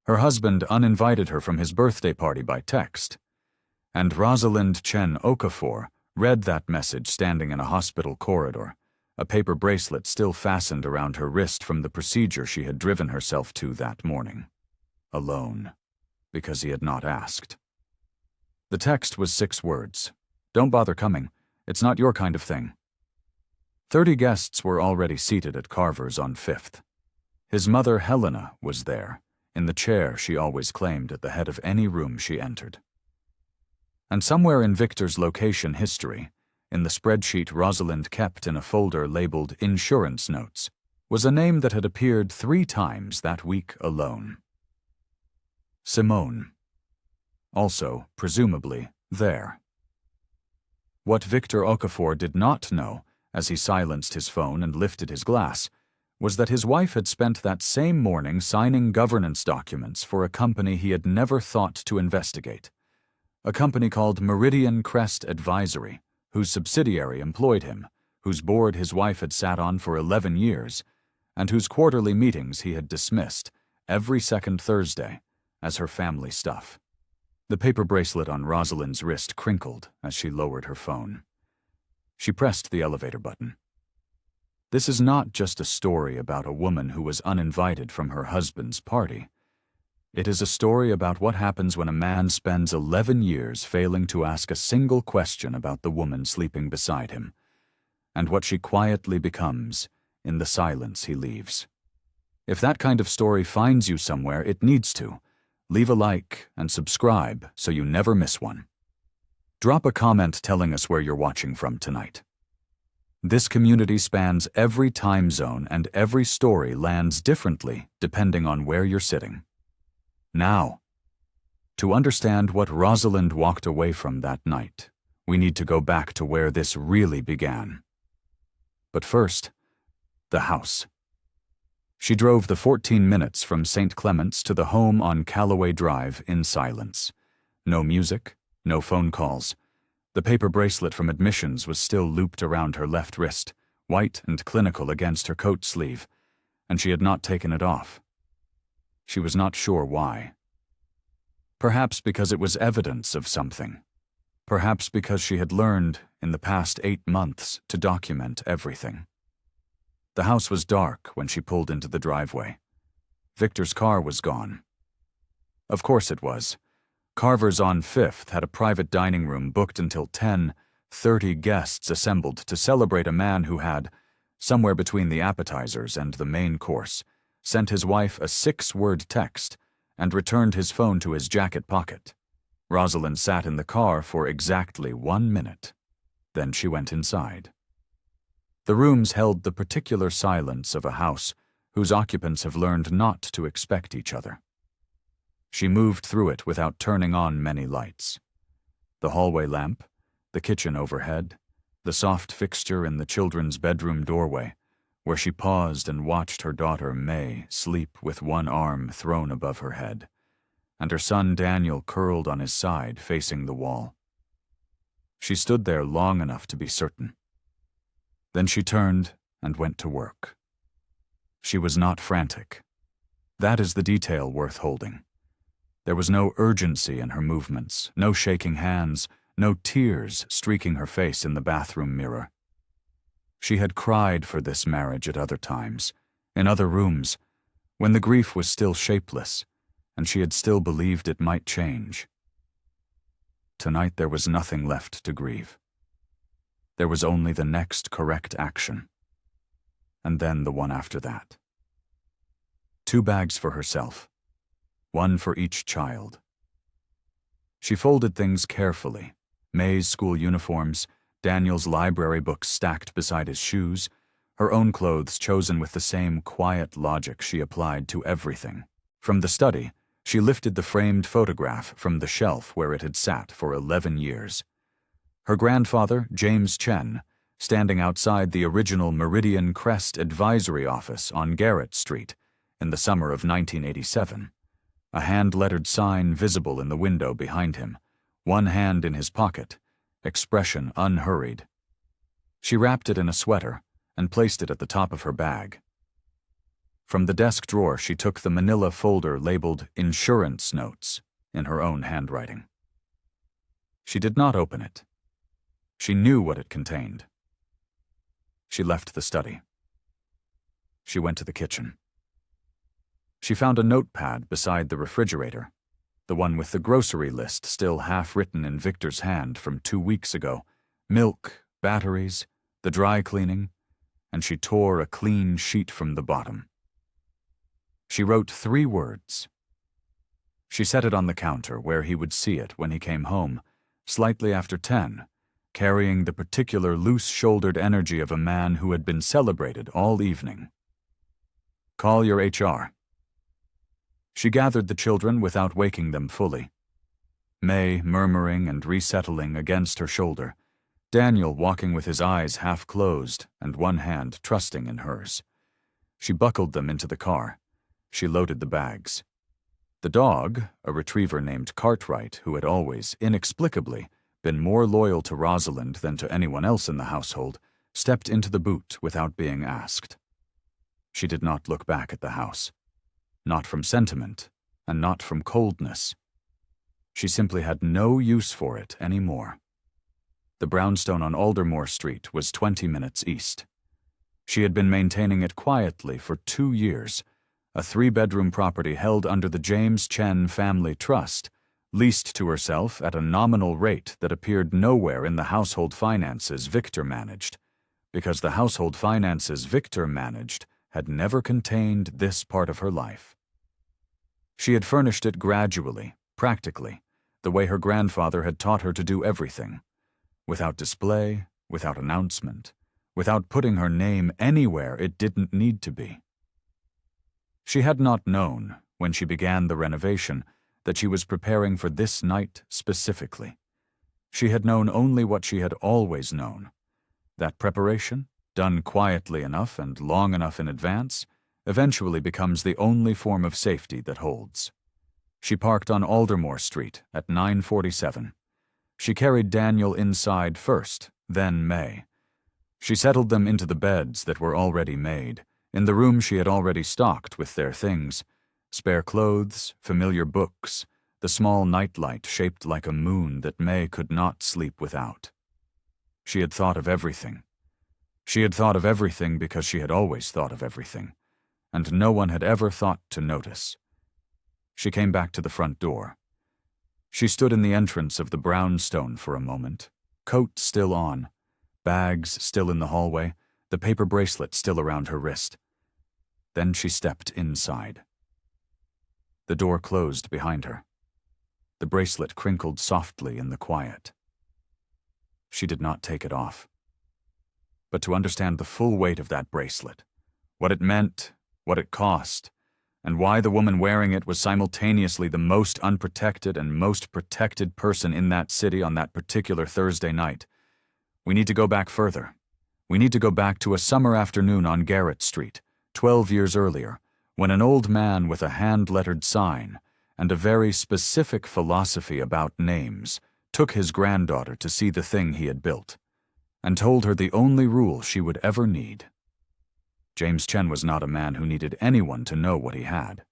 Her husband uninvited her from his birthday party by text, and Rosalind Chen-Okafor read that message standing in a hospital corridor, a paper bracelet still fastened around her wrist from the procedure she had driven herself to that morning. Alone, because he had not asked. The text was 6 words. "Don't bother coming. It's not your kind of thing." 30 guests were already seated at Carver's on 5th. His mother, Helena, was there, in the chair she always claimed at the head of any room she entered. And somewhere in Victor's location history, in the spreadsheet Rosalind kept in a folder labeled Insurance Notes, was a name that had appeared 3 times that week alone. Simone. Also, presumably, there. What Victor Okafor did not know, as he silenced his phone and lifted his glass, was that his wife had spent that same morning signing governance documents for a company he had never thought to investigate. A company called Meridian Crest Advisory, whose subsidiary employed him, whose board his wife had sat on for 11 years, and whose quarterly meetings he had dismissed, every second Thursday, as her family stuff. The paper bracelet on Rosalind's wrist crinkled as she lowered her phone. She pressed the elevator button. This is not just a story about a woman who was uninvited from her husband's party. It is a story about what happens when a man spends 11 years failing to ask a single question about the woman sleeping beside him, and what she quietly becomes in the silence he leaves. If that kind of story finds you somewhere, it needs to. Leave a like and subscribe so you never miss one. Drop a comment telling us where you're watching from tonight. This community spans every time zone, and every story lands differently depending on where you're sitting. Now, to understand what Rosalind walked away from that night, we need to go back to where this really began. But first, the house. She drove the 14 minutes from St. Clement's to the home on Callaway Drive in silence. No music, no phone calls. The paper bracelet from admissions was still looped around her left wrist, white and clinical against her coat sleeve, and she had not taken it off. She was not sure why. Perhaps because it was evidence of something. Perhaps because she had learned, in the past 8 months, to document everything. The house was dark when she pulled into the driveway. Victor's car was gone. Of course it was. Carver's on 5th had a private dining room booked until 10, 30 guests assembled to celebrate a man who had, somewhere between the appetizers and the main course, sent his wife a 6-word text and returned his phone to his jacket pocket. Rosalind sat in the car for exactly 1 minute. Then she went inside. The rooms held the particular silence of a house whose occupants have learned not to expect each other. She moved through it without turning on many lights. The hallway lamp, the kitchen overhead, the soft fixture in the children's bedroom doorway, where she paused and watched her daughter May sleep with one arm thrown above her head, and her son Daniel curled on his side facing the wall. She stood there long enough to be certain. Then she turned and went to work. She was not frantic. That is the detail worth holding. There was no urgency in her movements, no shaking hands, no tears streaking her face in the bathroom mirror. She had cried for this marriage at other times, in other rooms, when the grief was still shapeless, and she had still believed it might change. Tonight there was nothing left to grieve. There was only the next correct action, and then the one after that. 2 bags for herself, 1 for each child. She folded things carefully, May's school uniforms, Daniel's library books stacked beside his shoes, her own clothes chosen with the same quiet logic she applied to everything. From the study, she lifted the framed photograph from the shelf where it had sat for 11 years. Her grandfather, James Chen, standing outside the original Meridian Crest Advisory office on Garrett Street in the summer of 1987, a hand-lettered sign visible in the window behind him, one hand in his pocket, expression unhurried. She wrapped it in a sweater and placed it at the top of her bag. From the desk drawer, she took the manila folder labeled Insurance Notes in her own handwriting. She did not open it. She knew what it contained. She left the study. She went to the kitchen. She found a notepad beside the refrigerator, the one with the grocery list still half-written in Victor's hand from 2 weeks ago, milk, batteries, the dry cleaning, and she tore a clean sheet from the bottom. She wrote 3 words. She set it on the counter where he would see it when he came home, slightly after 10, carrying the particular loose-shouldered energy of a man who had been celebrated all evening. Call your HR. She gathered the children without waking them fully. May murmuring and resettling against her shoulder, Daniel walking with his eyes half closed and one hand trusting in hers. She buckled them into the car. She loaded the bags. The dog, a retriever named Cartwright, who had always, inexplicably, been more loyal to Rosalind than to anyone else in the household, stepped into the boot without being asked. She did not look back at the house. Not from sentiment, and not from coldness. She simply had no use for it anymore. The brownstone on Aldermore Street was 20 minutes east. She had been maintaining it quietly for 2 years, a 3-bedroom property held under the James Chen Family Trust, leased to herself at a nominal rate that appeared nowhere in the household finances Victor managed, because the household finances Victor managed had never contained this part of her life. She had furnished it gradually, practically, the way her grandfather had taught her to do everything, without display, without announcement, without putting her name anywhere it didn't need to be. She had not known, when she began the renovation, that she was preparing for this night specifically. She had known only what she had always known, that preparation, done quietly enough and long enough in advance, eventually becomes the only form of safety that holds. She parked on Aldermore Street at 9:47. She carried Daniel inside first, then May. She settled them into the beds that were already made, in the room she had already stocked with their things, spare clothes, familiar books, the small nightlight shaped like a moon that May could not sleep without. She had thought of everything. She had thought of everything because she had always thought of everything, and no one had ever thought to notice. She came back to the front door. She stood in the entrance of the brownstone for a moment, coat still on, bags still in the hallway, the paper bracelet still around her wrist. Then she stepped inside. The door closed behind her. The bracelet crinkled softly in the quiet. She did not take it off. But to understand the full weight of that bracelet, what it meant, what it cost, and why the woman wearing it was simultaneously the most unprotected and most protected person in that city on that particular Thursday night, we need to go back further. We need to go back to a summer afternoon on Garrett Street, 12 years earlier, when an old man with a hand-lettered sign and a very specific philosophy about names took his granddaughter to see the thing he had built, and told her the only rule she would ever need. James Chen was not a man who needed anyone to know what he had.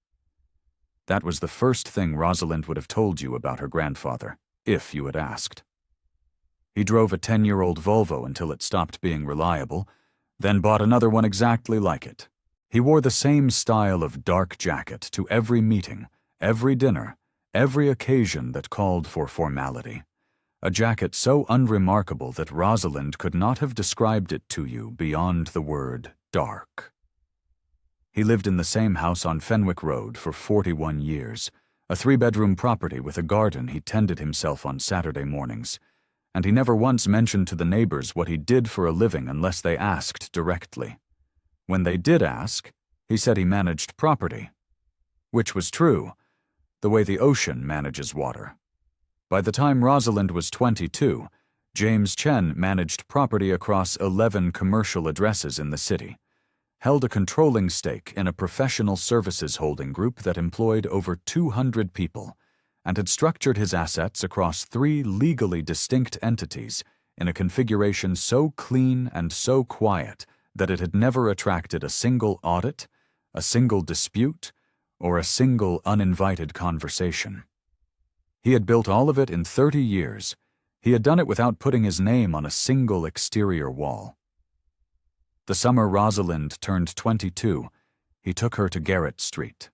That was the first thing Rosalind would have told you about her grandfather, if you had asked. He drove a 10-year-old Volvo until it stopped being reliable, then bought another one exactly like it. He wore the same style of dark jacket to every meeting, every dinner, every occasion that called for formality. A jacket so unremarkable that Rosalind could not have described it to you beyond the word dark. He lived in the same house on Fenwick Road for 41 years, a 3-bedroom property with a garden he tended himself on Saturday mornings, and he never once mentioned to the neighbors what he did for a living unless they asked directly. When they did ask, he said he managed property, which was true, the way the ocean manages water. By the time Rosalind was 22, James Chen managed property across 11 commercial addresses in the city, held a controlling stake in a professional services holding group that employed over 200 people, and had structured his assets across 3 legally distinct entities in a configuration so clean and so quiet that it had never attracted a single audit, a single dispute, or a single uninvited conversation. He had built all of it in 30 years. He had done it without putting his name on a single exterior wall. The summer Rosalind turned 22, he took her to Garrett Street.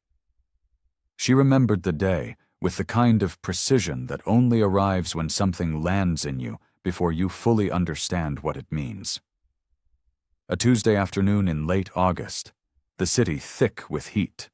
She remembered the day with the kind of precision that only arrives when something lands in you before you fully understand what it means. A Tuesday afternoon in late August, the city thick with heat.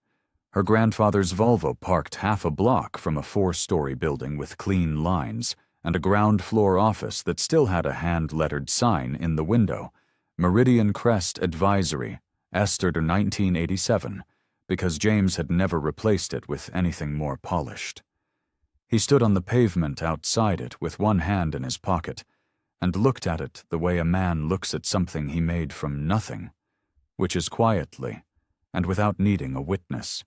Her grandfather's Volvo parked half a block from a 4-story building with clean lines and a ground-floor office that still had a hand-lettered sign in the window, Meridian Crest Advisory, Esther 1987, because James had never replaced it with anything more polished. He stood on the pavement outside it with one hand in his pocket and looked at it the way a man looks at something he made from nothing, which is quietly and without needing a witness.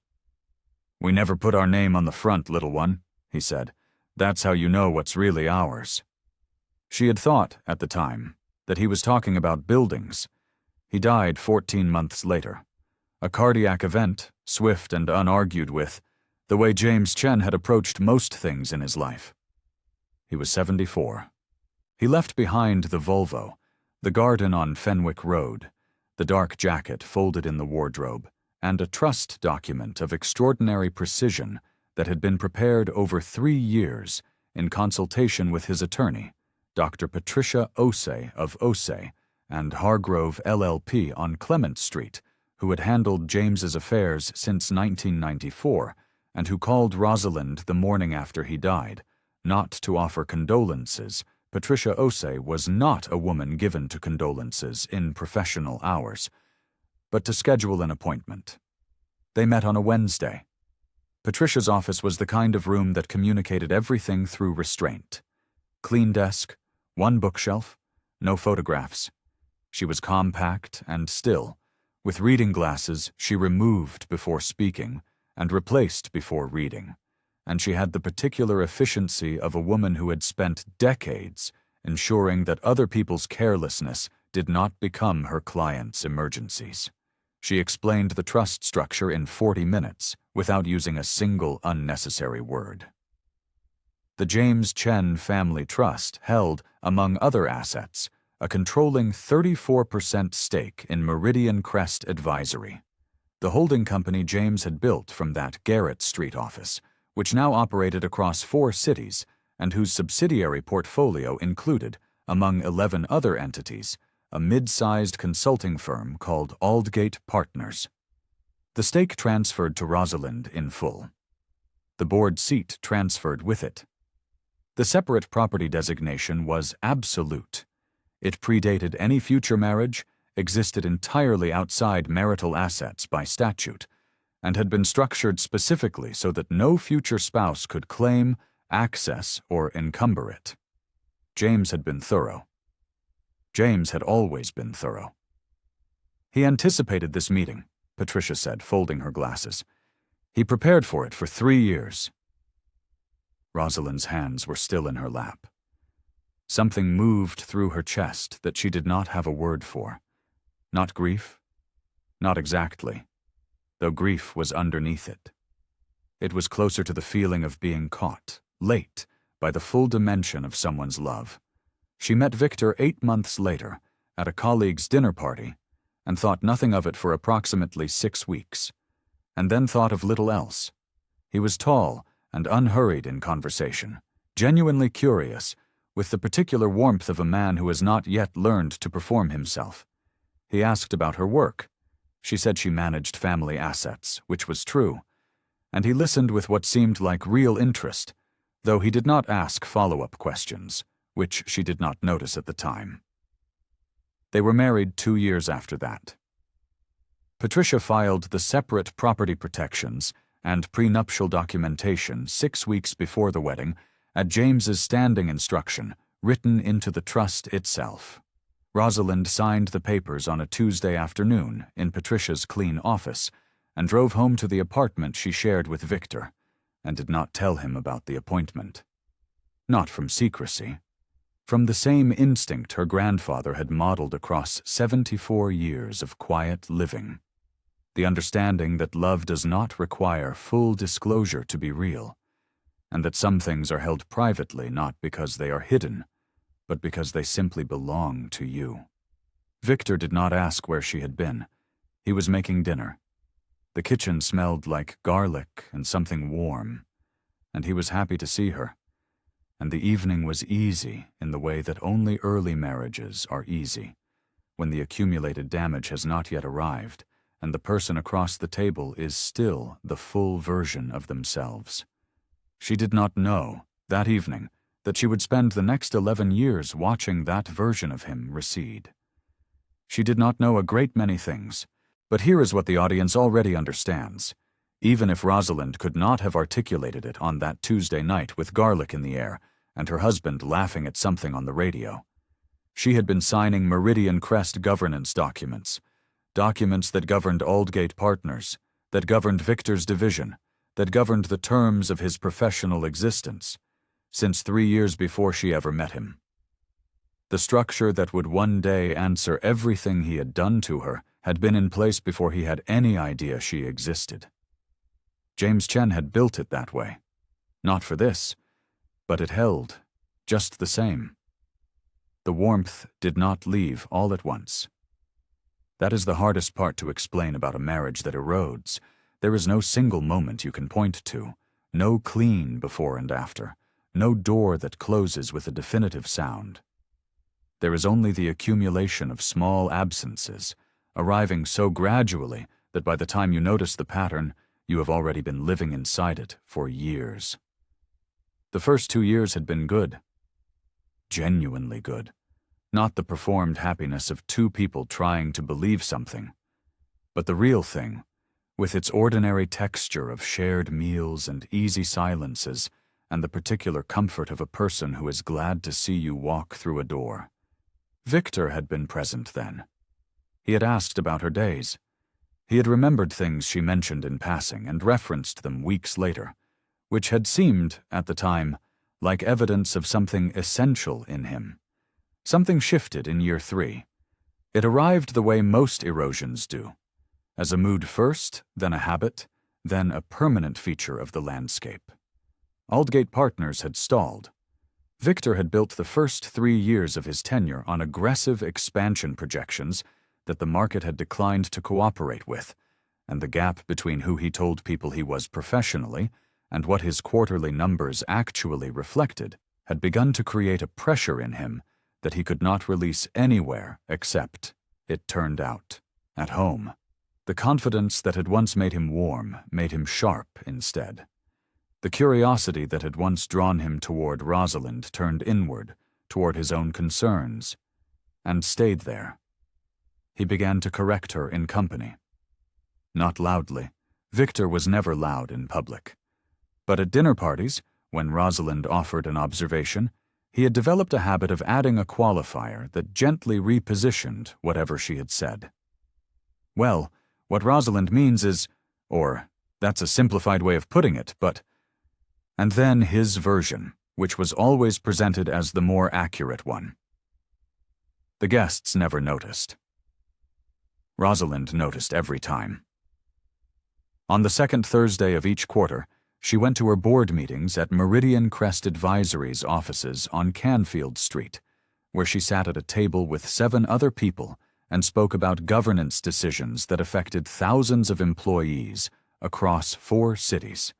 "We never put our name on the front, little one," he said. "That's how you know what's really ours." She had thought, at the time, that he was talking about buildings. He died 14 months later. A cardiac event, swift and unargued with, the way James Chen had approached most things in his life. He was 74. He left behind the Volvo, the garden on Fenwick Road, the dark jacket folded in the wardrobe, and a trust document of extraordinary precision that had been prepared over 3 years in consultation with his attorney, Dr. Patricia Osei of Osei and Hargrove LLP on Clement Street, who had handled James's affairs since 1994 and who called Rosalind the morning after he died, not to offer condolences. Patricia Osei was not a woman given to condolences in professional hours, but to schedule an appointment. They met on a Wednesday. Patricia's office was the kind of room that communicated everything through restraint. Clean desk, one bookshelf, no photographs. She was compact and still. With reading glasses she removed before speaking and replaced before reading, and she had the particular efficiency of a woman who had spent decades ensuring that other people's carelessness did not become her clients' emergencies. She explained the trust structure in 40 minutes without using a single unnecessary word. The James Chen Family Trust held, among other assets, a controlling 34% stake in Meridian Crest Advisory, the holding company James had built from that Garrett Street office, which now operated across 4 cities and whose subsidiary portfolio included, among 11 other entities, a mid-sized consulting firm called Aldgate Partners. The stake transferred to Rosalind in full. The board seat transferred with it. The separate property designation was absolute. It predated any future marriage, existed entirely outside marital assets by statute, and had been structured specifically so that no future spouse could claim, access, or encumber it. James had been thorough. James had always been thorough. He anticipated this meeting, Patricia said, folding her glasses. He prepared for it for 3 years. Rosalind's hands were still in her lap. Something moved through her chest that she did not have a word for. Not grief? Not exactly, though grief was underneath it. It was closer to the feeling of being caught, late, by the full dimension of someone's love. She met Victor 8 months later, at a colleague's dinner party, and thought nothing of it for approximately 6 weeks, and then thought of little else. He was tall and unhurried in conversation, genuinely curious, with the particular warmth of a man who has not yet learned to perform himself. He asked about her work. She said she managed family assets, which was true, and he listened with what seemed like real interest, though he did not ask follow-up questions, which she did not notice at the time. They were married 2 years after that. Patricia filed the separate property protections and prenuptial documentation 6 weeks before the wedding at James's standing instruction, written into the trust itself. Rosalind signed the papers on a Tuesday afternoon in Patricia's clean office and drove home to the apartment she shared with Victor, and did not tell him about the appointment. Not from secrecy. From the same instinct her grandfather had modeled across 74 years of quiet living. the understanding that love does not require full disclosure to be real, and that some things are held privately not because they are hidden, but because they simply belong to you. Victor did not ask where she had been. He was making dinner. The kitchen smelled like garlic and something warm, and he was happy to see her. And the evening was easy in the way that only early marriages are easy, when the accumulated damage has not yet arrived, and the person across the table is still the full version of themselves. She did not know, that evening, that she would spend the next 11 years watching that version of him recede. She did not know a great many things, but here is what the audience already understands, even if Rosalind could not have articulated it on that Tuesday night with garlic in the air and her husband laughing at something on the radio. She had been signing Meridian Crest governance documents that governed Aldgate Partners, that governed Victor's division, that governed the terms of his professional existence, since 3 years before she ever met him. The structure that would one day answer everything he had done to her had been in place before he had any idea she existed. James Chen had built it that way. Not for this, but it held, just the same. The warmth did not leave all at once. That is the hardest part to explain about a marriage that erodes. There is no single moment you can point to, no clean before and after, no door that closes with a definitive sound. There is only the accumulation of small absences, arriving so gradually that by the time you notice the pattern, you have already been living inside it for years. The first 2 years had been good. Genuinely good. Not the performed happiness of two people trying to believe something, but the real thing, with its ordinary texture of shared meals and easy silences and the particular comfort of a person who is glad to see you walk through a door. Victor had been present then. He had asked about her days. He had remembered things she mentioned in passing and referenced them weeks later, which had seemed, at the time, like evidence of something essential in him. Something shifted in year 3. It arrived the way most erosions do, as a mood first, then a habit, then a permanent feature of the landscape. Aldgate Partners had stalled. Victor had built the first 3 years of his tenure on aggressive expansion projections that the market had declined to cooperate with, and the gap between who he told people he was professionally and what his quarterly numbers actually reflected had begun to create a pressure in him that he could not release anywhere except, it turned out, at home. The confidence that had once made him warm made him sharp instead. The curiosity that had once drawn him toward Rosalind turned inward, toward his own concerns, and stayed there. He began to correct her in company. Not loudly. Victor was never loud in public. But at dinner parties, when Rosalind offered an observation, he had developed a habit of adding a qualifier that gently repositioned whatever she had said. Well, what Rosalind means is, or that's a simplified way of putting it, but... And then his version, which was always presented as the more accurate one. The guests never noticed. Rosalind noticed every time. On the second Thursday of each quarter, she went to her board meetings at Meridian Crest Advisory's offices on Canfield Street, where she sat at a table with 7 other people and spoke about governance decisions that affected thousands of employees across 4 cities.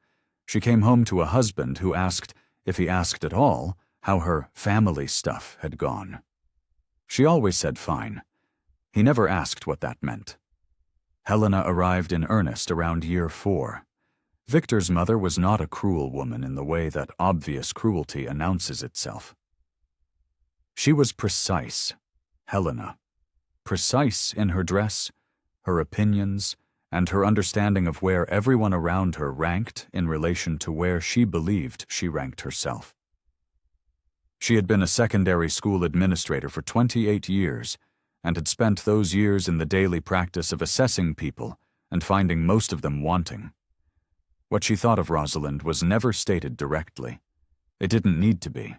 She came home to a husband who asked, if he asked at all, how her family stuff had gone. She always said fine. He never asked what that meant. Helena arrived in earnest around year 4. Victor's mother was not a cruel woman in the way that obvious cruelty announces itself. She was precise, Helena. Precise in her dress, her opinions, and her understanding of where everyone around her ranked in relation to where she believed she ranked herself. She had been a secondary school administrator for 28 years and had spent those years in the daily practice of assessing people and finding most of them wanting. What she thought of Rosalind was never stated directly. It didn't need to be.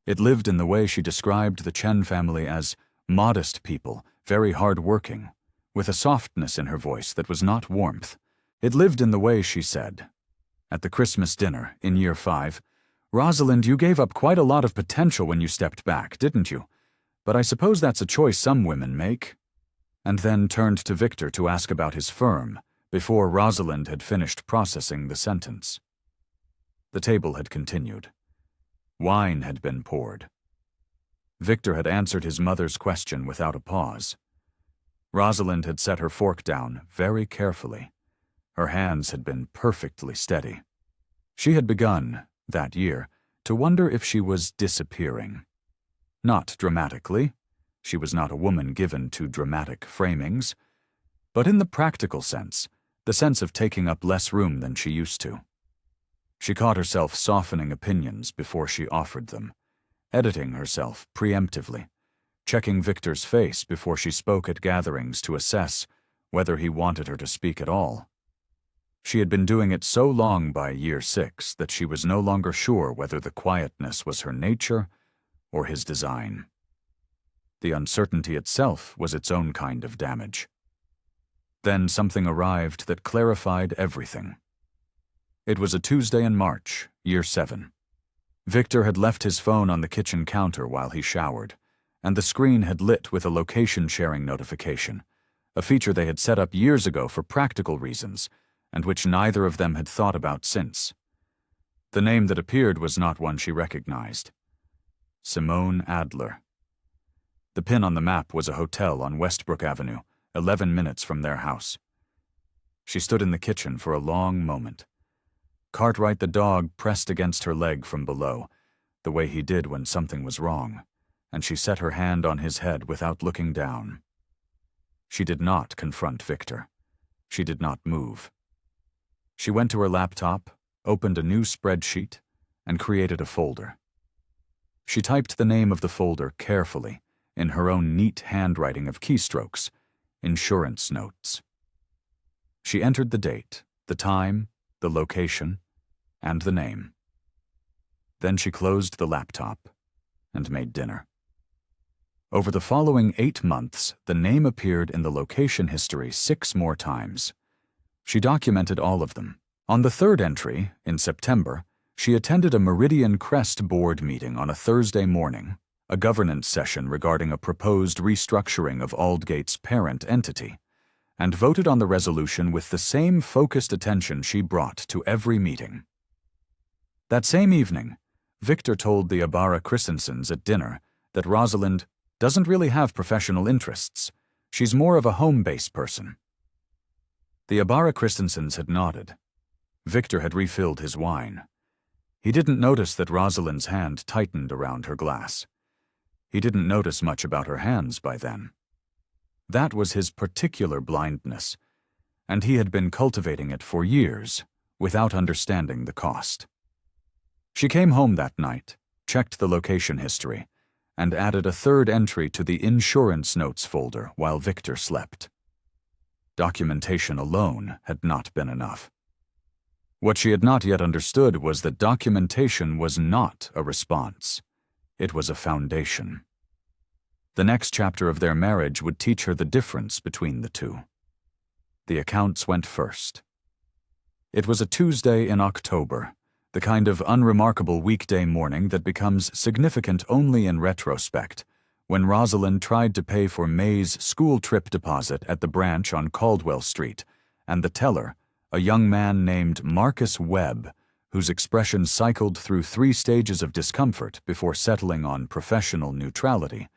It lived in the way she described the Chen family as modest people, very hard-working, with a softness in her voice that was not warmth. It lived in the way she said, "At the Christmas dinner, in year 5, Rosalind, you gave up quite a lot of potential when you stepped back, didn't you? But I suppose that's a choice some women make." And then turned to Victor to ask about his firm, before Rosalind had finished processing the sentence. The table had continued. Wine had been poured. Victor had answered his mother's question without a pause. Rosalind had set her fork down very carefully. Her hands had been perfectly steady. She had begun, that year, to wonder if she was disappearing. Not dramatically. She was not a woman given to dramatic framings. But in the practical sense, the sense of taking up less room than she used to. She caught herself softening opinions before she offered them, editing herself preemptively, checking Victor's face before she spoke at gatherings to assess whether he wanted her to speak at all. She had been doing it so long by year 6 that she was no longer sure whether the quietness was her nature or his design. The uncertainty itself was its own kind of damage. Then something arrived that clarified everything. It was a Tuesday in March, year 7. Victor had left his phone on the kitchen counter while he showered, and the screen had lit with a location-sharing notification, a feature they had set up years ago for practical reasons, and which neither of them had thought about since. The name that appeared was not one she recognized. Simone Adler. The pin on the map was a hotel on Westbrook Avenue, 11 minutes from their house. She stood in the kitchen for a long moment. Cartwright the dog pressed against her leg from below, the way he did when something was wrong, and she set her hand on his head without looking down. She did not confront Victor. She did not move. She went to her laptop, opened a new spreadsheet, and created a folder. She typed the name of the folder carefully, in her own neat handwriting of keystrokes, insurance notes. She entered the date, the time, the location, and the name. Then she closed the laptop and made dinner. Over the following 8 months, the name appeared in the location history 6 more times. She documented all of them. On the 3rd entry, in September, she attended a Meridian Crest board meeting on a Thursday morning, a governance session regarding a proposed restructuring of Aldgate's parent entity, and voted on the resolution with the same focused attention she brought to every meeting. That same evening, Victor told the Ibarra Christensens at dinner that Rosalind doesn't really have professional interests. She's more of a home-based person. The Ibarra Christensens had nodded. Victor had refilled his wine. He didn't notice that Rosalind's hand tightened around her glass. He didn't notice much about her hands by then. That was his particular blindness, and he had been cultivating it for years without understanding the cost. She came home that night, checked the location history, and added a 3rd entry to the insurance notes folder while Victor slept. Documentation alone had not been enough. What she had not yet understood was that documentation was not a response. It was a foundation. The next chapter of their marriage would teach her the difference between the two. The accounts went first. It was a Tuesday in October, the kind of unremarkable weekday morning that becomes significant only in retrospect, when Rosalind tried to pay for May's school trip deposit at the branch on Caldwell Street, and the teller, a young man named Marcus Webb, whose expression cycled through 3 stages of discomfort before settling on professional neutrality,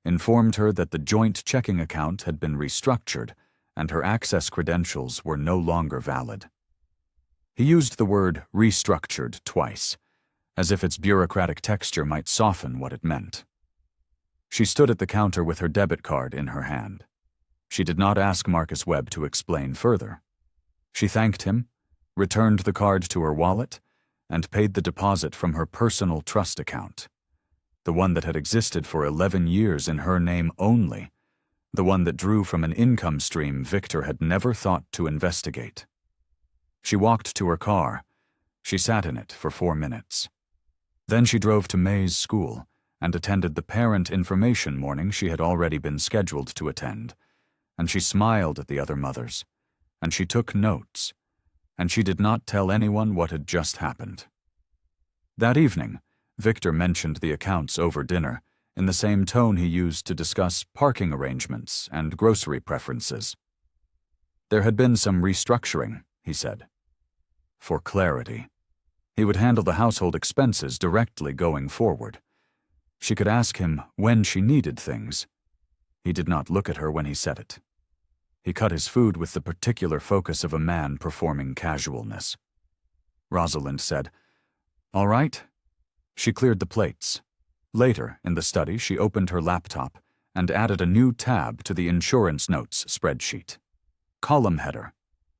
informed her that the joint checking account had been restructured and her access credentials were no longer valid. He used the word restructured twice, as if its bureaucratic texture might soften what it meant. She stood at the counter with her debit card in her hand. She did not ask Marcus Webb to explain further. She thanked him, returned the card to her wallet, and paid the deposit from her personal trust account, the one that had existed for 11 years in her name only, the one that drew from an income stream Victor had never thought to investigate. She walked to her car. She sat in it for 4 minutes. Then she drove to May's school and attended the parent information morning she had already been scheduled to attend, and she smiled at the other mothers, and she took notes, and she did not tell anyone what had just happened. That evening, Victor mentioned the accounts over dinner in the same tone he used to discuss parking arrangements and grocery preferences. There had been some restructuring, he said. For clarity. He would handle the household expenses directly going forward. She could ask him when she needed things. He did not look at her when he said it. He cut his food with the particular focus of a man performing casualness. Rosalind said, "All right." She cleared the plates. Later, in the study, she opened her laptop and added a new tab to the insurance notes spreadsheet. Column header: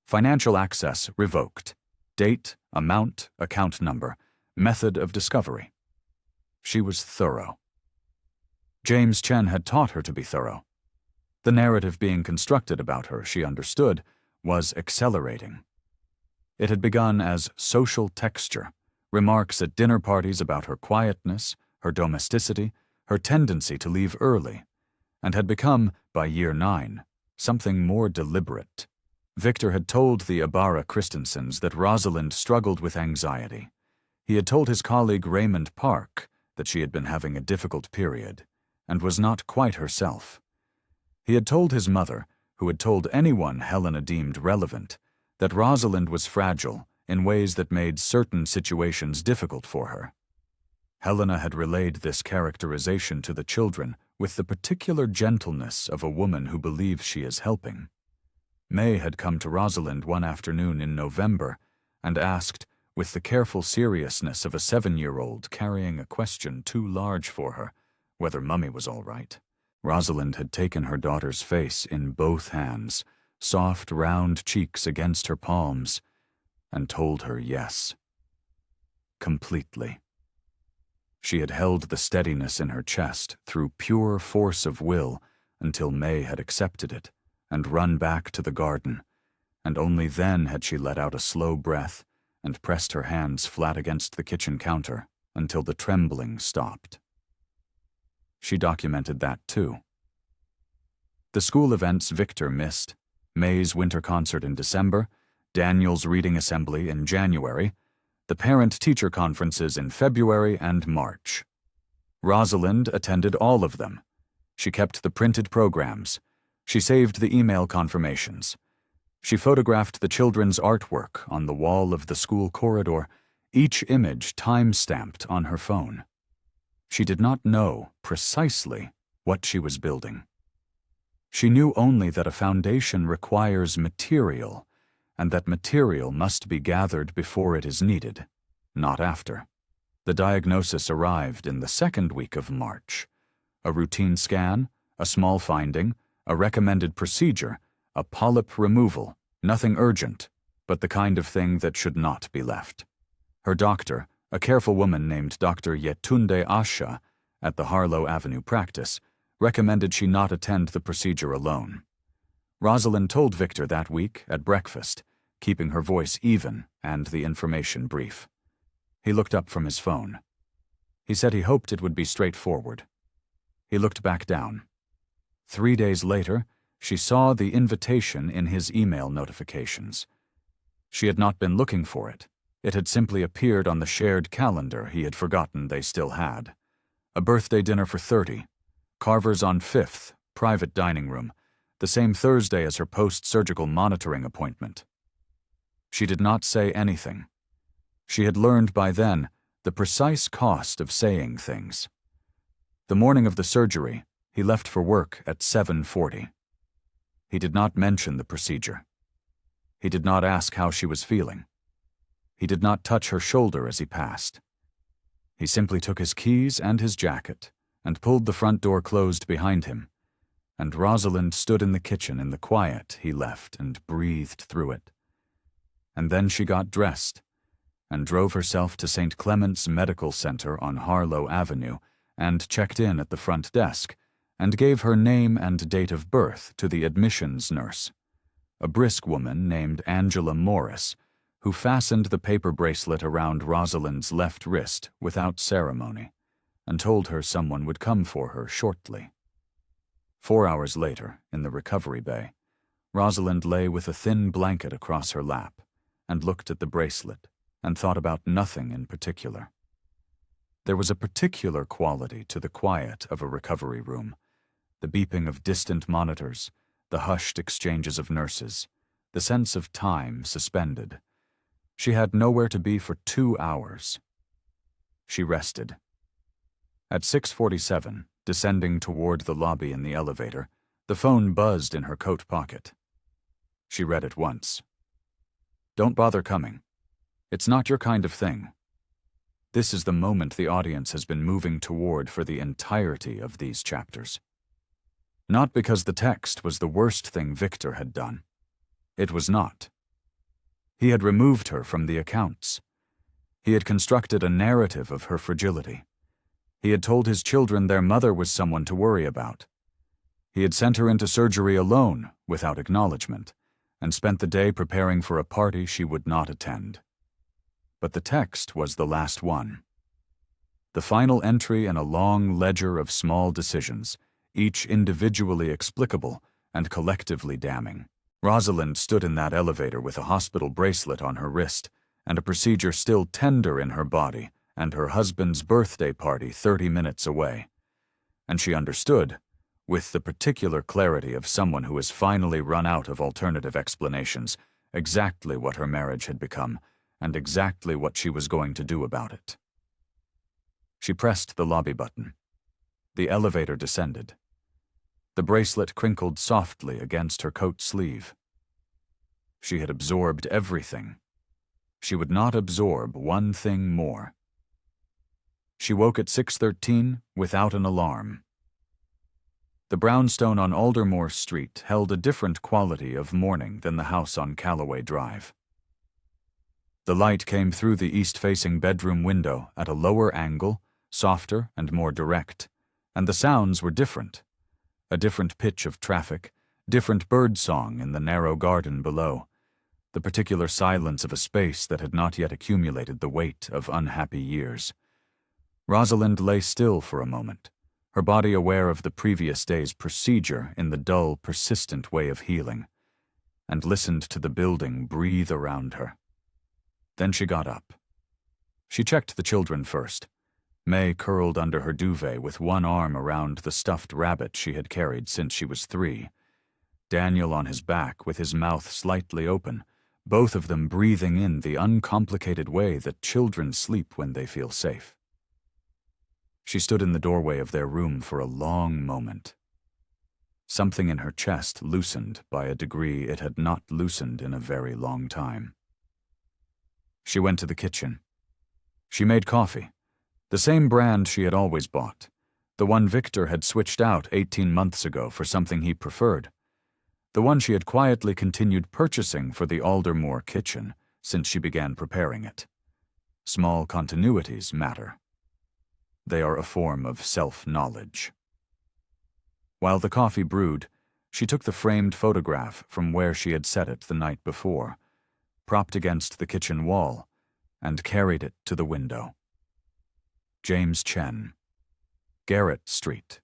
Financial access revoked. Date, amount, account number, method of discovery. She was thorough. James Chen had taught her to be thorough. The narrative being constructed about her, she understood, was accelerating. It had begun as social texture, remarks at dinner parties about her quietness, her domesticity, her tendency to leave early, and had become, by year 9, something more deliberate. Victor had told the Ibarra Christensens that Rosalind struggled with anxiety. He had told his colleague Raymond Park that she had been having a difficult period and was not quite herself. He had told his mother, who had told anyone Helena deemed relevant, that Rosalind was fragile in ways that made certain situations difficult for her. Helena had relayed this characterization to the children with the particular gentleness of a woman who believes she is helping. May had come to Rosalind one afternoon in November and asked, with the careful seriousness of a 7-year-old carrying a question too large for her, whether Mummy was all right. Rosalind had taken her daughter's face in both hands, soft, round cheeks against her palms, and told her yes. Completely. She had held the steadiness in her chest through pure force of will until May had accepted it and run back to the garden, and only then had she let out a slow breath and pressed her hands flat against the kitchen counter until the trembling stopped. She documented that too. The school events Victor missed, May's winter concert in December, Daniel's reading assembly in January, the parent-teacher conferences in February and March. Rosalind attended all of them. She kept the printed programs. She saved the email confirmations. She photographed the children's artwork on the wall of the school corridor, each image time-stamped on her phone. She did not know precisely what she was building. She knew only that a foundation requires material, and that material must be gathered before it is needed, not after. The diagnosis arrived in the second week of March. A routine scan, a small finding, a recommended procedure, a polyp removal, nothing urgent, but the kind of thing that should not be left. Her doctor, a careful woman named Dr. Yetunde Asha at the Harlow Avenue practice, recommended she not attend the procedure alone. Rosalind told Victor that week at breakfast, keeping her voice even and the information brief. He looked up from his phone. He said he hoped it would be straightforward. He looked back down. 3 days later, she saw the invitation in his email notifications. She had not been looking for it. It had simply appeared on the shared calendar he had forgotten they still had. A birthday dinner for 30. Carver's on 5th, private dining room, the same Thursday as her post-surgical monitoring appointment. She did not say anything. She had learned by then the precise cost of saying things. The morning of the surgery, he left for work at 7:40. He did not mention the procedure. He did not ask how she was feeling. He did not touch her shoulder as he passed. He simply took his keys and his jacket and pulled the front door closed behind him, and Rosalind stood in the kitchen in the quiet he left and breathed through it. And then she got dressed and drove herself to St. Clement's Medical Center on Harlow Avenue and checked in at the front desk and gave her name and date of birth to the admissions nurse, a brisk woman named Angela Morris, who fastened the paper bracelet around Rosalind's left wrist without ceremony and told her someone would come for her shortly. 4 hours later, in the recovery bay, Rosalind lay with a thin blanket across her lap and looked at the bracelet and thought about nothing in particular. There was a particular quality to the quiet of a recovery room, the beeping of distant monitors, the hushed exchanges of nurses, the sense of time suspended. She had nowhere to be for 2 hours. She rested. At 6:47, descending toward the lobby in the elevator, the phone buzzed in her coat pocket. She read it once. "Don't bother coming. It's not your kind of thing." This is the moment the audience has been moving toward for the entirety of these chapters. Not because the text was the worst thing Victor had done. It was not. He had removed her from the accounts. He had constructed a narrative of her fragility. He had told his children their mother was someone to worry about. He had sent her into surgery alone, without acknowledgement, and spent the day preparing for a party she would not attend. But the text was the last one. The final entry in a long ledger of small decisions, each individually explicable and collectively damning. Rosalind stood in that elevator with a hospital bracelet on her wrist and a procedure still tender in her body and her husband's birthday party 30 minutes away. And she understood, with the particular clarity of someone who has finally run out of alternative explanations, exactly what her marriage had become and exactly what she was going to do about it. She pressed the lobby button. The elevator descended. The bracelet crinkled softly against her coat sleeve. She had absorbed everything. She would not absorb one thing more. She woke at 6:13 without an alarm. The brownstone on Aldermore Street held a different quality of morning than the house on Callaway Drive. The light came through the east-facing bedroom window at a lower angle, softer and more direct, and the sounds were different. A different pitch of traffic, different bird song in the narrow garden below, the particular silence of a space that had not yet accumulated the weight of unhappy years. Rosalind lay still for a moment, her body aware of the previous day's procedure in the dull, persistent way of healing, and listened to the building breathe around her. Then she got up. She checked the children first. May curled under her duvet with one arm around the stuffed rabbit she had carried since she was 3. Daniel on his back with his mouth slightly open, both of them breathing in the uncomplicated way that children sleep when they feel safe. She stood in the doorway of their room for a long moment. Something in her chest loosened by a degree it had not loosened in a very long time. She went to the kitchen. She made coffee, the same brand she had always bought, the one Victor had switched out 18 months ago for something he preferred, the one she had quietly continued purchasing for the Aldermore kitchen since she began preparing it. Small continuities matter. They are a form of self-knowledge. While the coffee brewed, she took the framed photograph from where she had set it the night before, propped against the kitchen wall, and carried it to the window. James Chen, Garrett Street,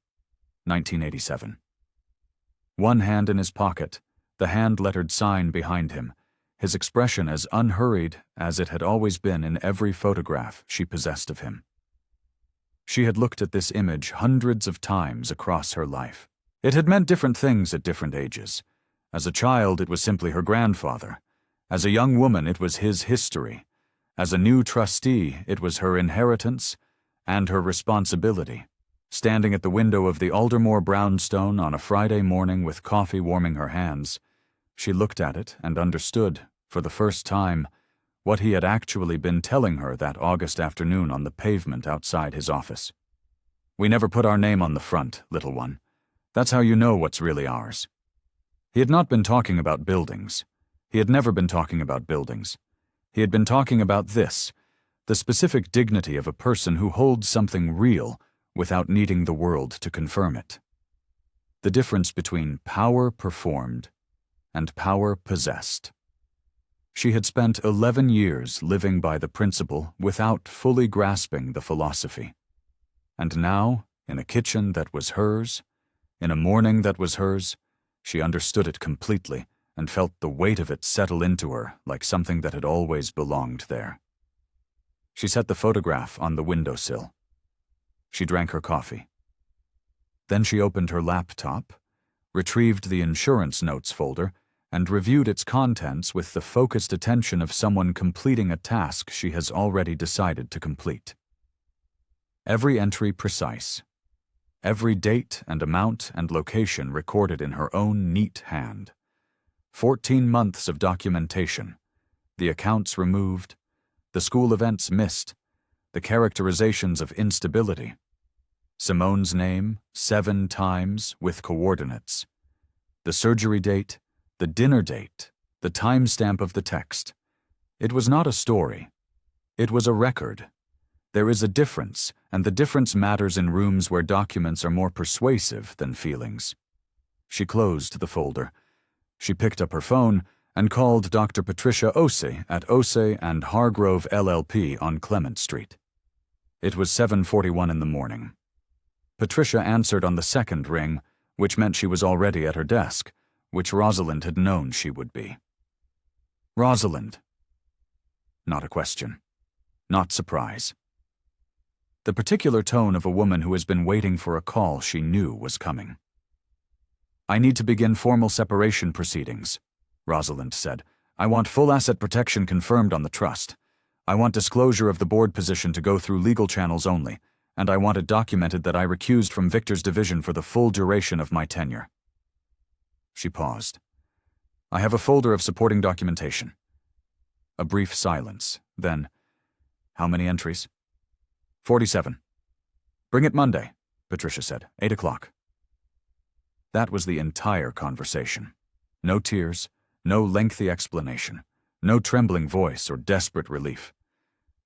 1987. One hand in his pocket, the hand-lettered sign behind him, his expression as unhurried as it had always been in every photograph she possessed of him. She had looked at this image hundreds of times across her life. It had meant different things at different ages. As a child, it was simply her grandfather. As a young woman, it was his history. As a new trustee, it was her inheritance and her responsibility. Standing at the window of the Aldermore brownstone on a Friday morning with coffee warming her hands, she looked at it and understood, for the first time, what he had actually been telling her that August afternoon on the pavement outside his office. "We never put our name on the front, little one. That's how you know what's really ours." He had not been talking about buildings. He had never been talking about buildings. He had been talking about this, the specific dignity of a person who holds something real without needing the world to confirm it. The difference between power performed and power possessed. She had spent 11 years living by the principle without fully grasping the philosophy. And now, in a kitchen that was hers, In a morning that was hers, she understood it completely and felt the weight of it settle into her like something that had always belonged there. She set the photograph on the windowsill. She drank her coffee. Then she opened her laptop, retrieved the insurance notes folder, and reviewed its contents with the focused attention of someone completing a task she has already decided to complete. Every entry precise. Every date and amount and location recorded in her own neat hand. 14 months of documentation. The accounts removed. The school events missed. The characterizations of instability. Simone's name 7 times with coordinates. The surgery date, the dinner date, the timestamp of the text. It was not a story. It was a record. There is a difference, and the difference matters in rooms where documents are more persuasive than feelings. She closed the folder. She picked up her phone and called Dr. Patricia Ose at Ose and Hargrove LLP on Clement Street. It was 7:41 in the morning. Patricia answered on the second ring, which meant she was already at her desk, which Rosalind had known she would be. Rosalind. Not a question. Not surprise. The particular tone of a woman who has been waiting for a call she knew was coming. "I need to begin formal separation proceedings," Rosalind said. "I want full asset protection confirmed on the trust. I want disclosure of the board position to go through legal channels only, and I want it documented that I recused from Victor's division for the full duration of my tenure." She paused. "I have a folder of supporting documentation." A brief silence, then, "How many entries?" 47. "Bring it Monday," Patricia said, 8 o'clock. That was the entire conversation. No tears, no lengthy explanation, no trembling voice or desperate relief.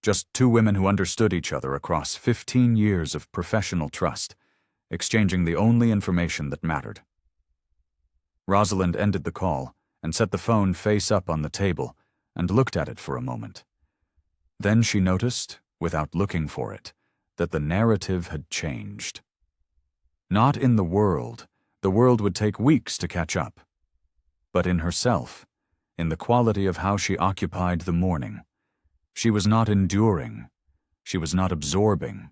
Just two women who understood each other across 15 years of professional trust, exchanging the only information that mattered. Rosalind ended the call and set the phone face up on the table and looked at it for a moment. Then she noticed, without looking for it, that the narrative had changed. Not in the world would take weeks to catch up, but in herself, in the quality of how she occupied the morning. She was not enduring, she was not absorbing,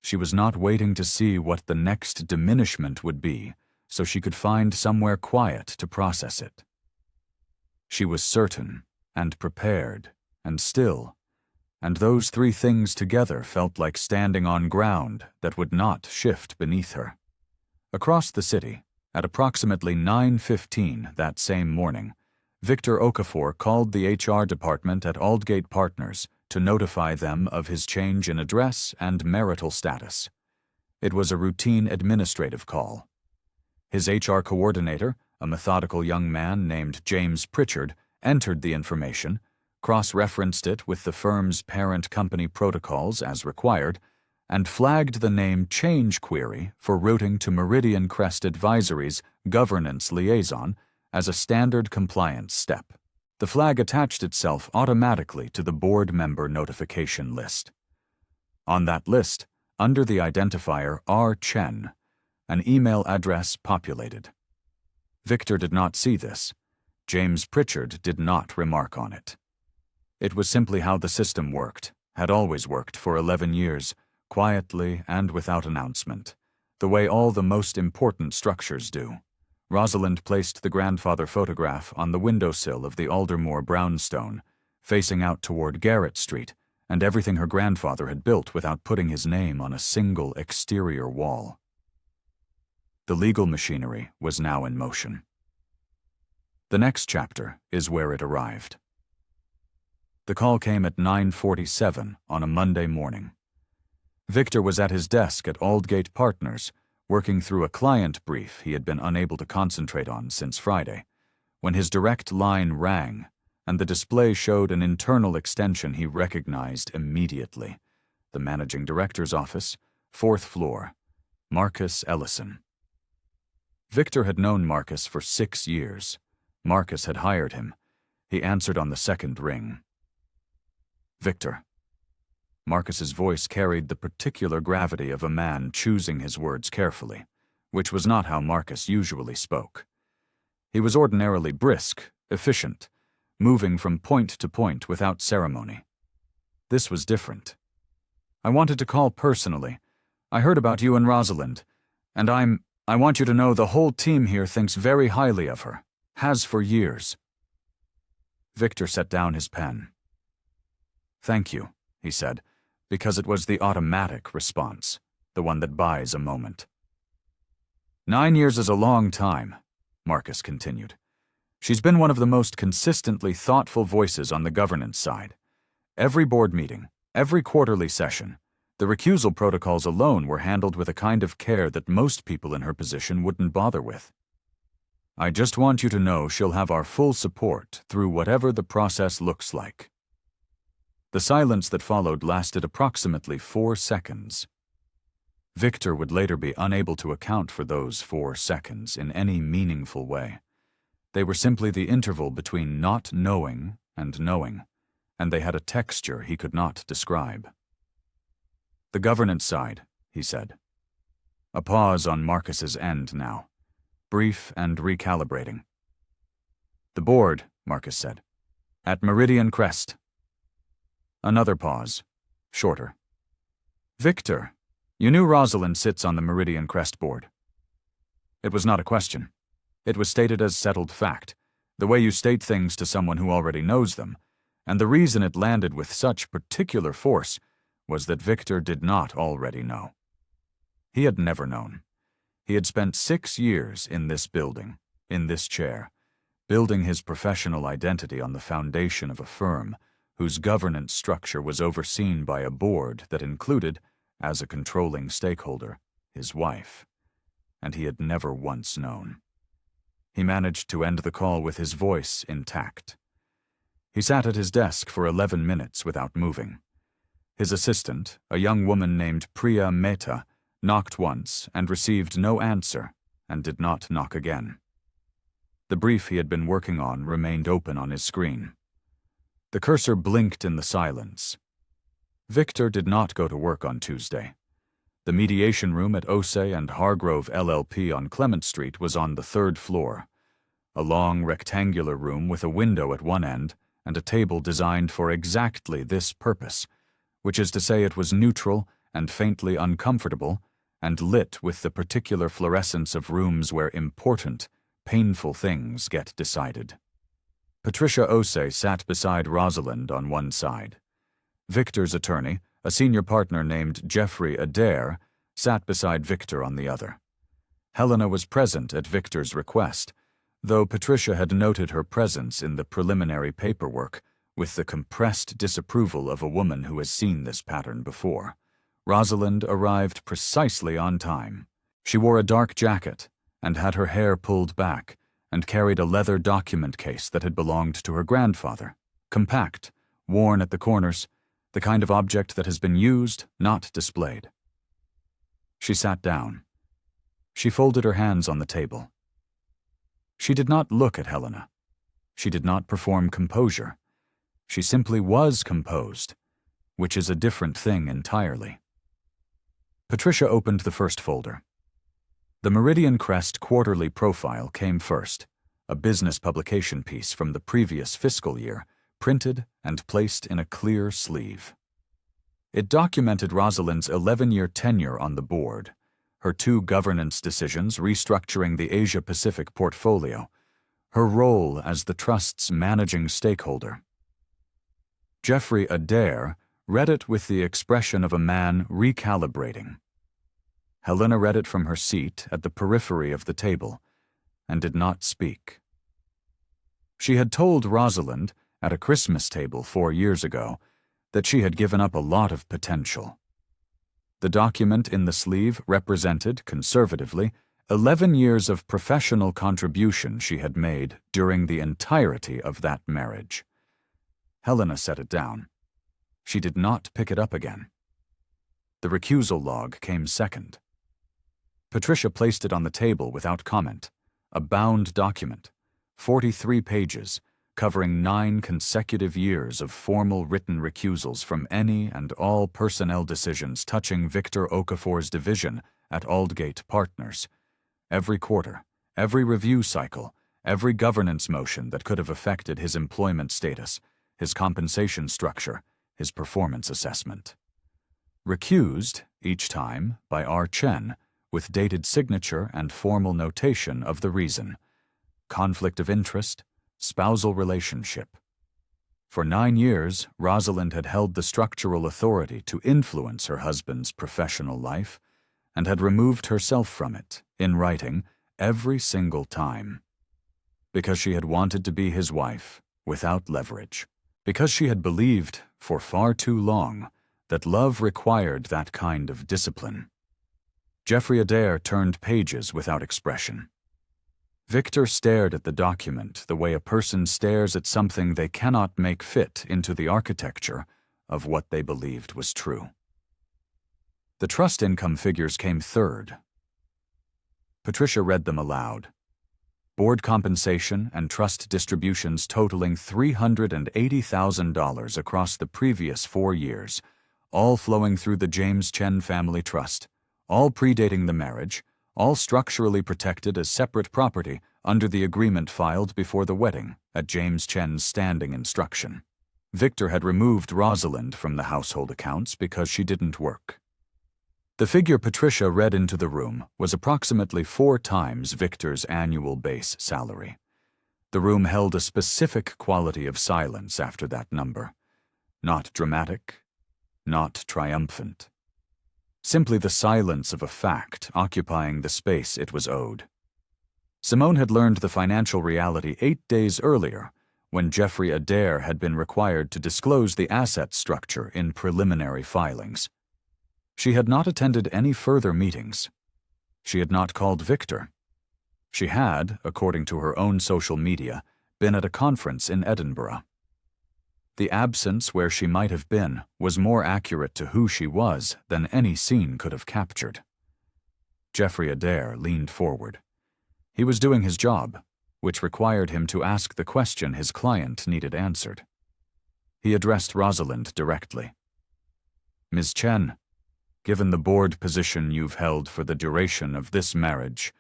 she was not waiting to see what the next diminishment would be so she could find somewhere quiet to process it. She was certain and prepared and still, and those three things together felt like standing on ground that would not shift beneath her. Across the city, at approximately 9:15 that same morning, Victor Okafor called the HR department at Aldgate Partners to notify them of his change in address and marital status. It was a routine administrative call. His HR coordinator, a methodical young man named James Pritchard, entered the information, cross-referenced it with the firm's parent company protocols as required, and flagged the name Change Query for routing to Meridian Crest Advisory's governance liaison as a standard compliance step. The flag attached itself automatically to the board member notification list. On that list, under the identifier R. Chen, an email address populated. Victor did not see this. James Pritchard did not remark on it. It was simply how the system worked, had always worked for 11 years, quietly and without announcement, the way all the most important structures do. Rosalind placed the grandfather photograph on the windowsill of the Aldermore brownstone, facing out toward Garrett Street, and everything her grandfather had built without putting his name on a single exterior wall. The legal machinery was now in motion. The next chapter is where it arrived. The call came at 9:47 on a Monday morning. Victor was at his desk at Aldgate Partners, working through a client brief he had been unable to concentrate on since Friday, when his direct line rang, and the display showed an internal extension he recognized immediately. The managing director's office, 4th floor, Marcus Ellison. Victor had known Marcus for 6 years. Marcus had hired him. He answered on the second ring. "Victor." Marcus's voice carried the particular gravity of a man choosing his words carefully. which was not how Marcus usually spoke. He was ordinarily brisk, efficient, moving from point to point without ceremony. This was different. "I wanted to call personally. I heard about you and Rosalind, and I want you to know the whole team here thinks very highly of her. Has for years." Victor set down his pen. "Thank you," he said, because it was the automatic response, the one that buys a moment. 9 years is a long time," Marcus continued. "She's been one of the most consistently thoughtful voices on the governance side. Every board meeting, every quarterly session, the recusal protocols alone were handled with a kind of care that most people in her position wouldn't bother with. I just want you to know she'll have our full support through whatever the process looks like." The silence that followed lasted approximately 4 seconds. Victor would later be unable to account for those 4 seconds in any meaningful way. They were simply the interval between not knowing, and they had a texture he could not describe. "The governance side," he said. A pause on Marcus's end now, brief and recalibrating. "The board," Marcus said, "at Meridian Crest." Another pause, shorter. "Victor, you knew Rosalind sits on the Meridian Crest board." It was not a question. It was stated as settled fact, the way you state things to someone who already knows them, and the reason it landed with such particular force was that Victor did not already know. He had never known. He had spent 6 years in this building, in this chair, building his professional identity on the foundation of a firm whose governance structure was overseen by a board that included, as a controlling stakeholder, his wife. And he had never once known. He managed to end the call with his voice intact. He sat at his desk for 11 minutes without moving. His assistant, a young woman named Priya Mehta, knocked once and received no answer, and did not knock again. The brief he had been working on remained open on his screen. The cursor blinked in the silence. Victor did not go to work on Tuesday. The mediation room at Osei and Hargrove LLP on Clement Street was on the 3rd floor, a long rectangular room with a window at one end and a table designed for exactly this purpose, which is to say it was neutral and faintly uncomfortable and lit with the particular fluorescence of rooms where important, painful things get decided. Patricia Osei sat beside Rosalind on one side. Victor's attorney, a senior partner named Jeffrey Adair, sat beside Victor on the other. Helena was present at Victor's request, though Patricia had noted her presence in the preliminary paperwork with the compressed disapproval of a woman who has seen this pattern before. Rosalind arrived precisely on time. She wore a dark jacket and had her hair pulled back and carried a leather document case that had belonged to her grandfather, compact, worn at the corners, the kind of object that has been used, not displayed. She sat down. She folded her hands on the table. She did not look at Helena. She did not perform composure. She simply was composed, which is a different thing entirely. Patricia opened the first folder. The Meridian Crest quarterly profile came first, a business publication piece from the previous fiscal year, printed and placed in a clear sleeve. It documented Rosalind's 11-year tenure on the board, her 2 governance decisions restructuring the Asia-Pacific portfolio, her role as the trust's managing stakeholder. Jeffrey Adair read it with the expression of a man recalibrating. Helena read it from her seat at the periphery of the table and did not speak. She had told Rosalind, at a Christmas table 4 years ago, that she had given up a lot of potential. The document in the sleeve represented, conservatively, 11 years of professional contribution she had made during the entirety of that marriage. Helena set it down. She did not pick it up again. The recusal log came second. Patricia placed it on the table without comment, a bound document, 43 pages, covering 9 consecutive years of formal written recusals from any and all personnel decisions touching Victor Okafor's division at Aldgate Partners, every quarter, every review cycle, every governance motion that could have affected his employment status, his compensation structure, his performance assessment. Recused, each time, by R. Chen, with dated signature and formal notation of the reason: conflict of interest, spousal relationship. For 9 years, Rosalind had held the structural authority to influence her husband's professional life and had removed herself from it, in writing, every single time. Because she had wanted to be his wife, without leverage. Because she had believed, for far too long, that love required that kind of discipline. Jeffrey Adair turned pages without expression. Victor stared at the document the way a person stares at something they cannot make fit into the architecture of what they believed was true. The trust income figures came third. Patricia read them aloud. Board compensation and trust distributions totaling $380,000 across the previous 4 years, all flowing through the James Chen Family Trust, all predating the marriage, all structurally protected as separate property under the agreement filed before the wedding at James Chen's standing instruction. Victor had removed Rosalind from the household accounts because she didn't work. The figure Patricia read into the room was approximately 4 times Victor's annual base salary. The room held a specific quality of silence after that number. Not dramatic, not triumphant. Simply the silence of a fact occupying the space it was owed. Simone had learned the financial reality 8 days earlier, when Jeffrey Adair had been required to disclose the asset structure in preliminary filings. She had not attended any further meetings. She had not called Victor. She had, according to her own social media, been at a conference in Edinburgh. The absence where she might have been was more accurate to who she was than any scene could have captured. Jeffrey Adair leaned forward. He was doing his job, which required him to ask the question his client needed answered. He addressed Rosalind directly. "Ms. Chen, given the board position you've held for the duration of this marriage,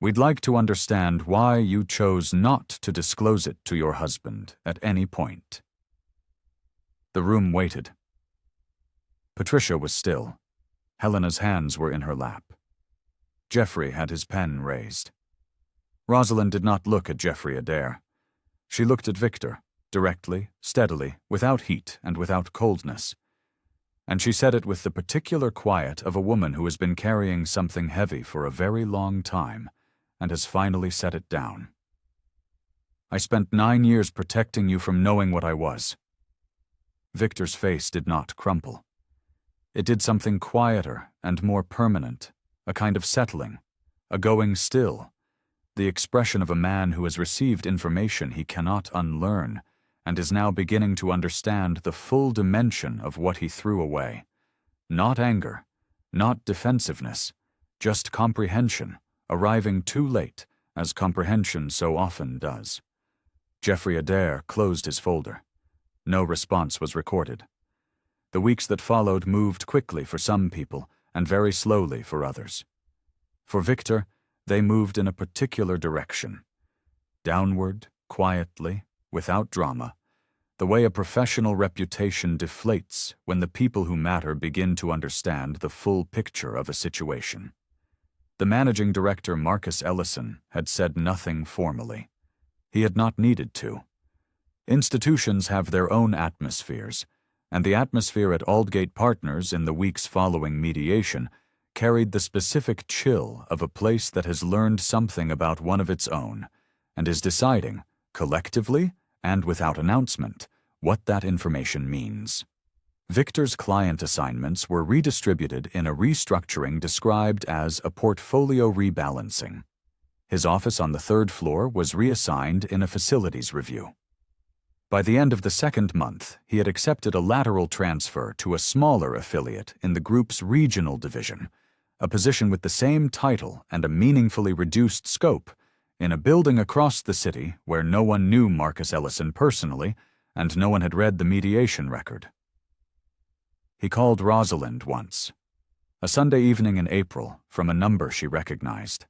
we'd like to understand why you chose not to disclose it to your husband at any point." The room waited. Patricia was still. Helena's hands were in her lap. Jeffrey had his pen raised. Rosalind did not look at Jeffrey Adair. She looked at Victor, directly, steadily, without heat and without coldness. And she said it with the particular quiet of a woman who has been carrying something heavy for a very long time and has finally set it down. "I spent 9 years protecting you from knowing what I was." Victor's face did not crumple. It did something quieter and more permanent, a kind of settling, a going still, the expression of a man who has received information he cannot unlearn and is now beginning to understand the full dimension of what he threw away. Not anger, not defensiveness, just comprehension, arriving too late, as comprehension so often does. Jeffrey Adair closed his folder. No response was recorded. The weeks that followed moved quickly for some people and very slowly for others. For Victor, they moved in a particular direction. Downward, quietly, without drama, the way a professional reputation deflates when the people who matter begin to understand the full picture of a situation. The managing director, Marcus Ellison, had said nothing formally. He had not needed to. Institutions have their own atmospheres, and the atmosphere at Aldgate Partners in the weeks following mediation carried the specific chill of a place that has learned something about one of its own and is deciding, collectively and without announcement, what that information means. Victor's client assignments were redistributed in a restructuring described as a portfolio rebalancing. His office on the 3rd floor was reassigned in a facilities review. By the end of the 2nd month, he had accepted a lateral transfer to a smaller affiliate in the group's regional division, a position with the same title and a meaningfully reduced scope, in a building across the city where no one knew Marcus Ellison personally and no one had read the mediation record. He called Rosalind once, a Sunday evening in April, from a number she recognized.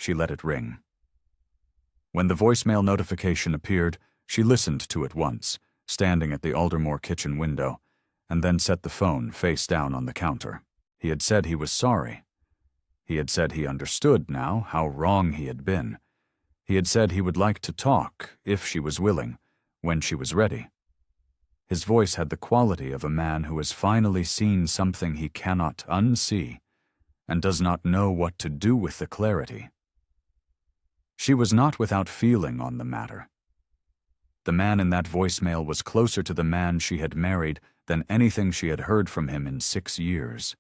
She let it ring. When the voicemail notification appeared, she listened to it once, standing at the Aldermore kitchen window, and then set the phone face down on the counter. He had said he was sorry. He had said he understood now how wrong he had been. He had said he would like to talk, if she was willing, when she was ready. His voice had the quality of a man who has finally seen something he cannot unsee, and does not know what to do with the clarity. She was not without feeling on the matter. The man in that voicemail was closer to the man she had married than anything she had heard from him in 6 years.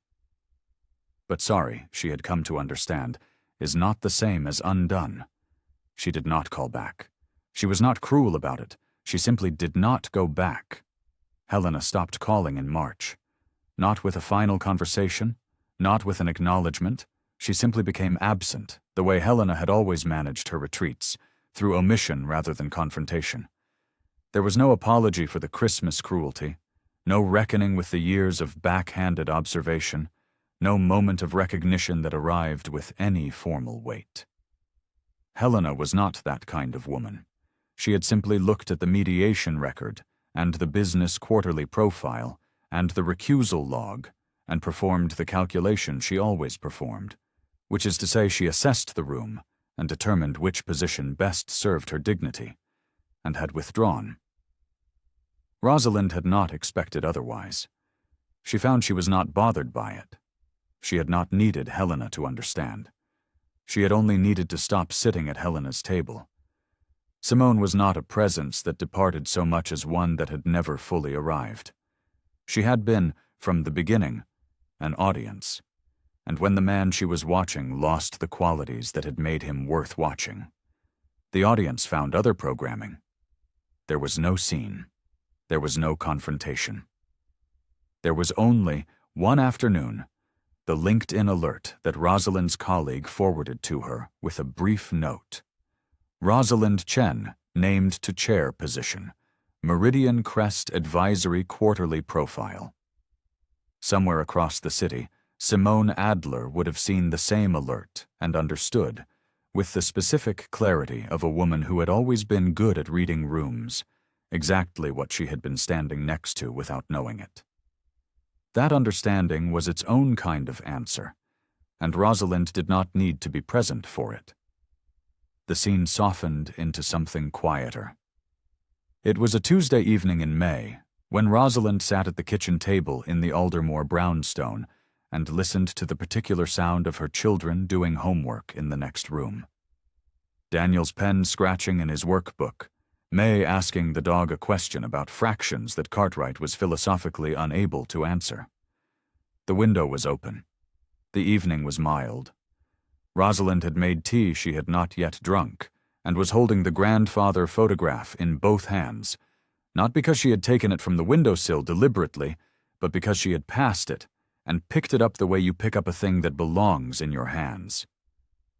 But sorry, she had come to understand, is not the same as undone. She did not call back. She was not cruel about it. She simply did not go back. Helena stopped calling in March. Not with a final conversation, not with an acknowledgement. She simply became absent, the way Helena had always managed her retreats, through omission rather than confrontation. There was no apology for the Christmas cruelty, no reckoning with the years of backhanded observation, no moment of recognition that arrived with any formal weight. Helena was not that kind of woman. She had simply looked at the mediation record and the business quarterly profile and the recusal log and performed the calculation she always performed, which is to say she assessed the room and determined which position best served her dignity, and had withdrawn. Rosalind had not expected otherwise. She found she was not bothered by it. She had not needed Helena to understand. She had only needed to stop sitting at Helena's table. Simone was not a presence that departed so much as one that had never fully arrived. She had been, from the beginning, an audience, and when the man she was watching lost the qualities that had made him worth watching, the audience found other programming. There was no scene. There was no confrontation. There was only, one afternoon, the LinkedIn alert that Rosalind's colleague forwarded to her with a brief note. Rosalind Chen, named to chair position. Meridian Crest Advisory Quarterly Profile. Somewhere across the city, Simone Adler would have seen the same alert and understood, with the specific clarity of a woman who had always been good at reading rooms, exactly what she had been standing next to without knowing it. That understanding was its own kind of answer, and Rosalind did not need to be present for it. The scene softened into something quieter. It was a Tuesday evening in May, when Rosalind sat at the kitchen table in the Aldermore brownstone and listened to the particular sound of her children doing homework in the next room. Daniel's pen scratching in his workbook, May asking the dog a question about fractions that Cartwright was philosophically unable to answer. The window was open. The evening was mild. Rosalind had made tea she had not yet drunk, and was holding the grandfather photograph in both hands, not because she had taken it from the windowsill deliberately, but because she had passed it, and picked it up the way you pick up a thing that belongs in your hands.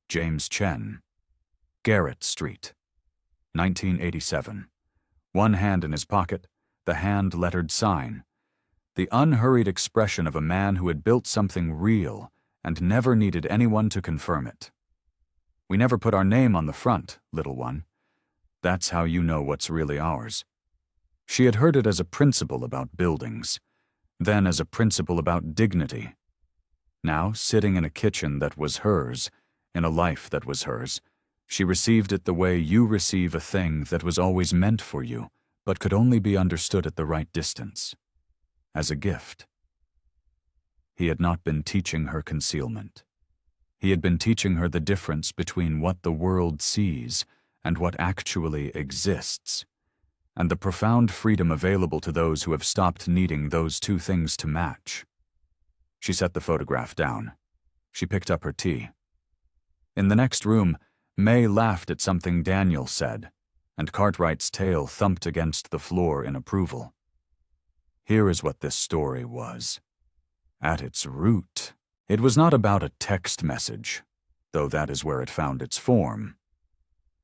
James Chen. Garrett Street. 1987. One hand in his pocket, the hand-lettered sign. The unhurried expression of a man who had built something real and never needed anyone to confirm it. We never put our name on the front, little one. That's how you know what's really ours. She had heard it as a principle about buildings, then as a principle about dignity. Now, sitting in a kitchen that was hers, in a life that was hers, she received it the way you receive a thing that was always meant for you, but could only be understood at the right distance. As a gift. He had not been teaching her concealment. He had been teaching her the difference between what the world sees and what actually exists, and the profound freedom available to those who have stopped needing those two things to match. She set the photograph down. She picked up her tea. In the next room, May laughed at something Daniel said, and Cartwright's tail thumped against the floor in approval. Here is what this story was. At its root, it was not about a text message, though that is where it found its form.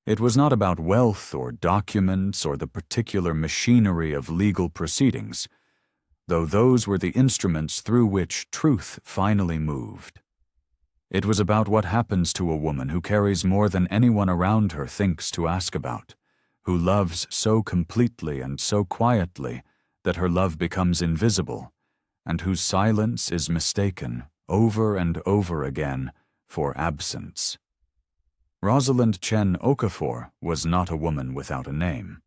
It was not about wealth or documents or the particular machinery of legal proceedings, though those were the instruments through which truth finally moved. It was about what happens to a woman who carries more than anyone around her thinks to ask about, who loves so completely and so quietly that her love becomes invisible, and whose silence is mistaken over and over again for absence. Rosalind Chen-Okafor was not a woman without a name.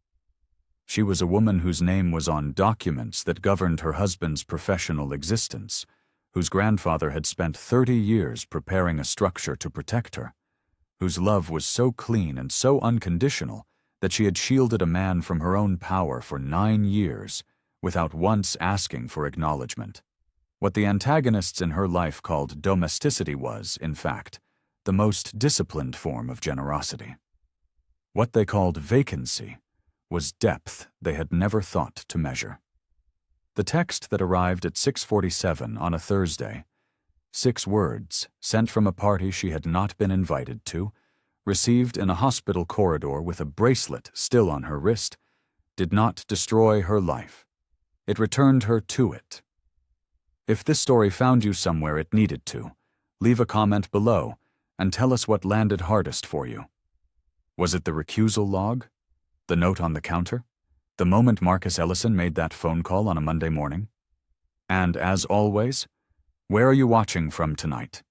She was a woman whose name was on documents that governed her husband's professional existence, whose grandfather had spent 30 years preparing a structure to protect her, whose love was so clean and so unconditional that she had shielded a man from her own power for 9 years without once asking for acknowledgement. What the antagonists in her life called domesticity was, in fact, the most disciplined form of generosity. What they called vacancy was depth they had never thought to measure. The text that arrived at 6:47 on a Thursday, 6 words sent from a party she had not been invited to, received in a hospital corridor with a bracelet still on her wrist, did not destroy her life. It returned her to it. If this story found you somewhere it needed to, leave a comment below and tell us what landed hardest for you. Was it the recusal log? The note on the counter? The moment Marcus Ellison made that phone call on a Monday morning? And as always, where are you watching from tonight?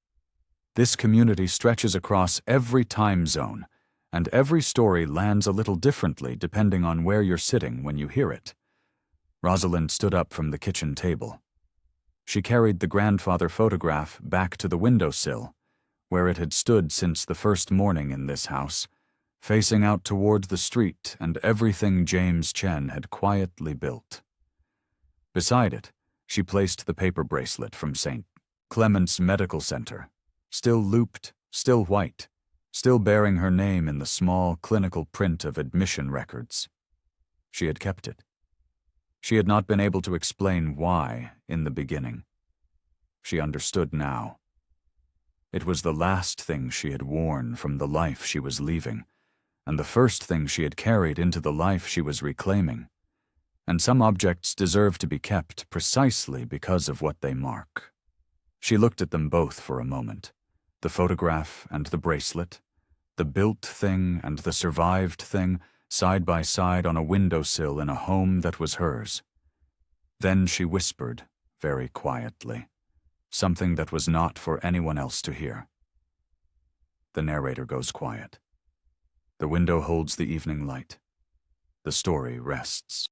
This community stretches across every time zone, and every story lands a little differently depending on where you're sitting when you hear it. Rosalind stood up from the kitchen table. She carried the grandfather photograph back to the windowsill, where it had stood since the first morning in this house, facing out toward the street and everything James Chen had quietly built. Beside it, she placed the paper bracelet from St. Clement's Medical Center, still looped, still white, still bearing her name in the small clinical print of admission records. She had kept it. She had not been able to explain why in the beginning. She understood now. It was the last thing she had worn from the life she was leaving, and the first thing she had carried into the life she was reclaiming. And some objects deserve to be kept precisely because of what they mark. She looked at them both for a moment, the photograph and the bracelet, the built thing and the survived thing, side by side on a windowsill in a home that was hers. Then she whispered, very quietly, something that was not for anyone else to hear. The narrator goes quiet. The window holds the evening light. The story rests.